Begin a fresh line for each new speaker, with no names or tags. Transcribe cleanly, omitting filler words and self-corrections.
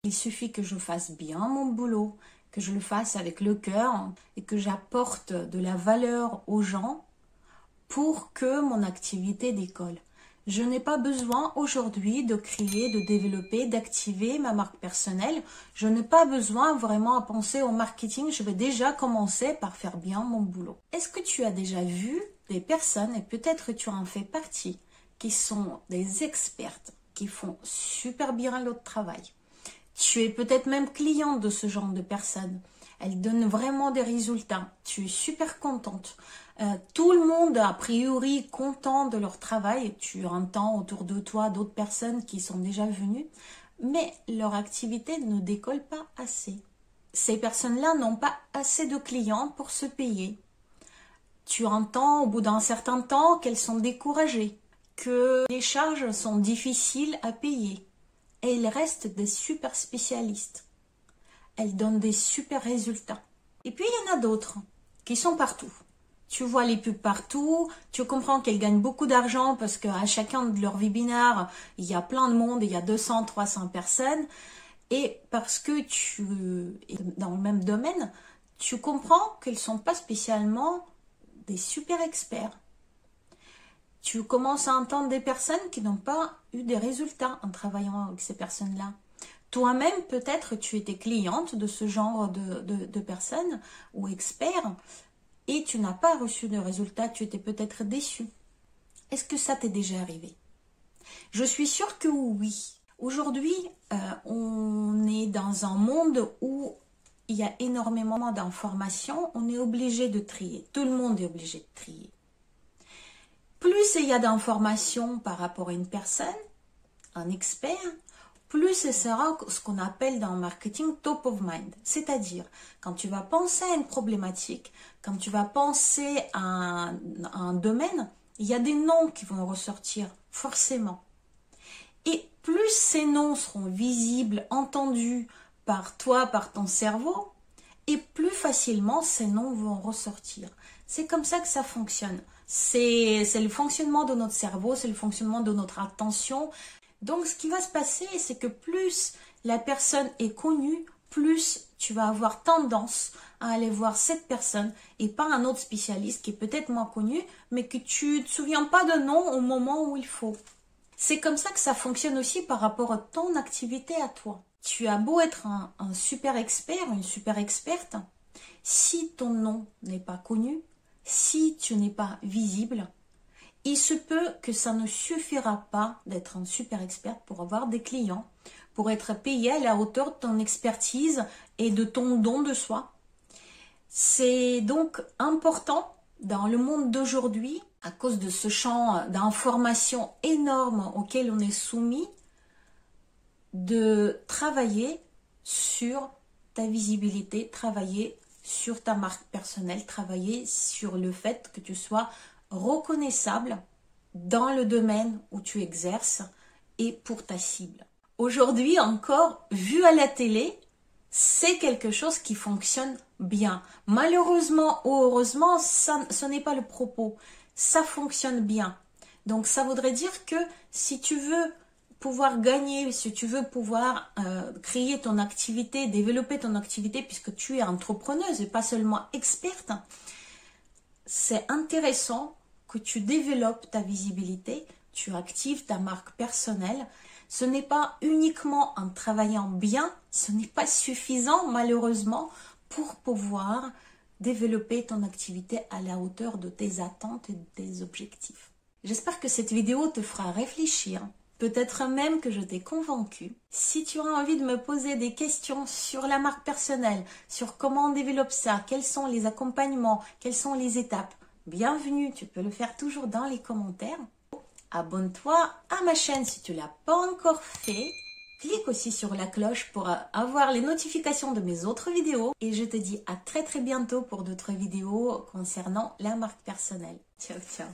Il suffit que je fasse bien mon boulot, que je le fasse avec le cœur et que j'apporte de la valeur aux gens pour que mon activité décolle. Je n'ai pas besoin aujourd'hui de créer, de développer, d'activer ma marque personnelle. Je n'ai pas besoin vraiment à penser au marketing. Je vais déjà commencer par faire bien mon boulot. Est-ce que tu as déjà vu des personnes, et peut-être tu en fais partie, qui sont des expertes, qui font super bien leur travail? Tu es peut-être même cliente de ce genre de personnes. Elles donnent vraiment des résultats. Tu es super contente. Tout le monde, a priori, content de leur travail. Tu entends autour de toi d'autres personnes qui sont déjà venues. Mais leur activité ne décolle pas assez. Ces personnes-là n'ont pas assez de clients pour se payer. Tu entends au bout d'un certain temps qu'elles sont découragées, que les charges sont difficiles à payer. Et ils restent des super spécialistes. Elles donnent des super résultats. Et puis il y en a d'autres qui sont partout. Tu vois les pubs partout, tu comprends qu'elles gagnent beaucoup d'argent parce qu'à chacun de leurs webinaires, il y a plein de monde, il y a 200, 300 personnes. Et parce que tu es dans le même domaine, tu comprends qu'elles ne sont pas spécialement des super experts. Tu commences à entendre des personnes qui n'ont pas eu des résultats en travaillant avec ces personnes-là. Toi-même, peut-être, tu étais cliente de ce genre de personnes ou experts et tu n'as pas reçu de résultats, tu étais peut-être déçu. Est-ce que ça t'est déjà arrivé? Je suis sûre que oui. Aujourd'hui, on est dans un monde où il y a énormément d'informations, on est obligé de trier. Tout le monde est obligé de trier. Plus il y a d'informations par rapport à une personne, un expert, plus ce sera ce qu'on appelle dans le marketing top of mind. C'est-à-dire, quand tu vas penser à une problématique, quand tu vas penser à un domaine, il y a des noms qui vont ressortir, forcément. Et plus ces noms seront visibles, entendus par toi, par ton cerveau, et plus facilement ces noms vont ressortir. C'est comme ça que ça fonctionne. C'est le fonctionnement de notre cerveau, c'est le fonctionnement de notre attention. Donc, ce qui va se passer, c'est que plus la personne est connue, plus tu vas avoir tendance à aller voir cette personne et pas un autre spécialiste qui est peut-être moins connu, mais que tu ne te souviens pas de nom au moment où il faut. C'est comme ça que ça fonctionne aussi par rapport à ton activité à toi. Tu as beau être un super expert, une super experte, si ton nom n'est pas connu, si tu n'es pas visible, il se peut que ça ne suffira pas d'être un super expert pour avoir des clients, pour être payé à la hauteur de ton expertise et de ton don de soi. C'est donc important dans le monde d'aujourd'hui, à cause de ce champ d'informations énorme auquel on est soumis, de travailler sur ta visibilité, travailler sur ta marque personnelle, travailler sur le fait que tu sois reconnaissable dans le domaine où tu exerces et pour ta cible. Aujourd'hui encore, vu à la télé, c'est quelque chose qui fonctionne bien. Malheureusement ou heureusement, ce n'est pas le propos. Ça fonctionne bien. Donc ça voudrait dire que si tu veux pouvoir gagner, si tu veux pouvoir créer ton activité, développer ton activité, puisque tu es entrepreneuse et pas seulement experte, c'est intéressant que tu développes ta visibilité, tu actives ta marque personnelle. Ce n'est pas uniquement en travaillant bien, ce n'est pas suffisant malheureusement pour pouvoir développer ton activité à la hauteur de tes attentes et de tes objectifs. J'espère que cette vidéo te fera réfléchir. Peut-être même que je t'ai convaincu. Si tu as envie de me poser des questions sur la marque personnelle, sur comment on développe ça, quels sont les accompagnements, quelles sont les étapes, bienvenue, tu peux le faire toujours dans les commentaires. Abonne-toi à ma chaîne si tu ne l'as pas encore fait. Clique aussi sur la cloche pour avoir les notifications de mes autres vidéos. Et je te dis à très bientôt pour d'autres vidéos concernant la marque personnelle. Ciao, ciao.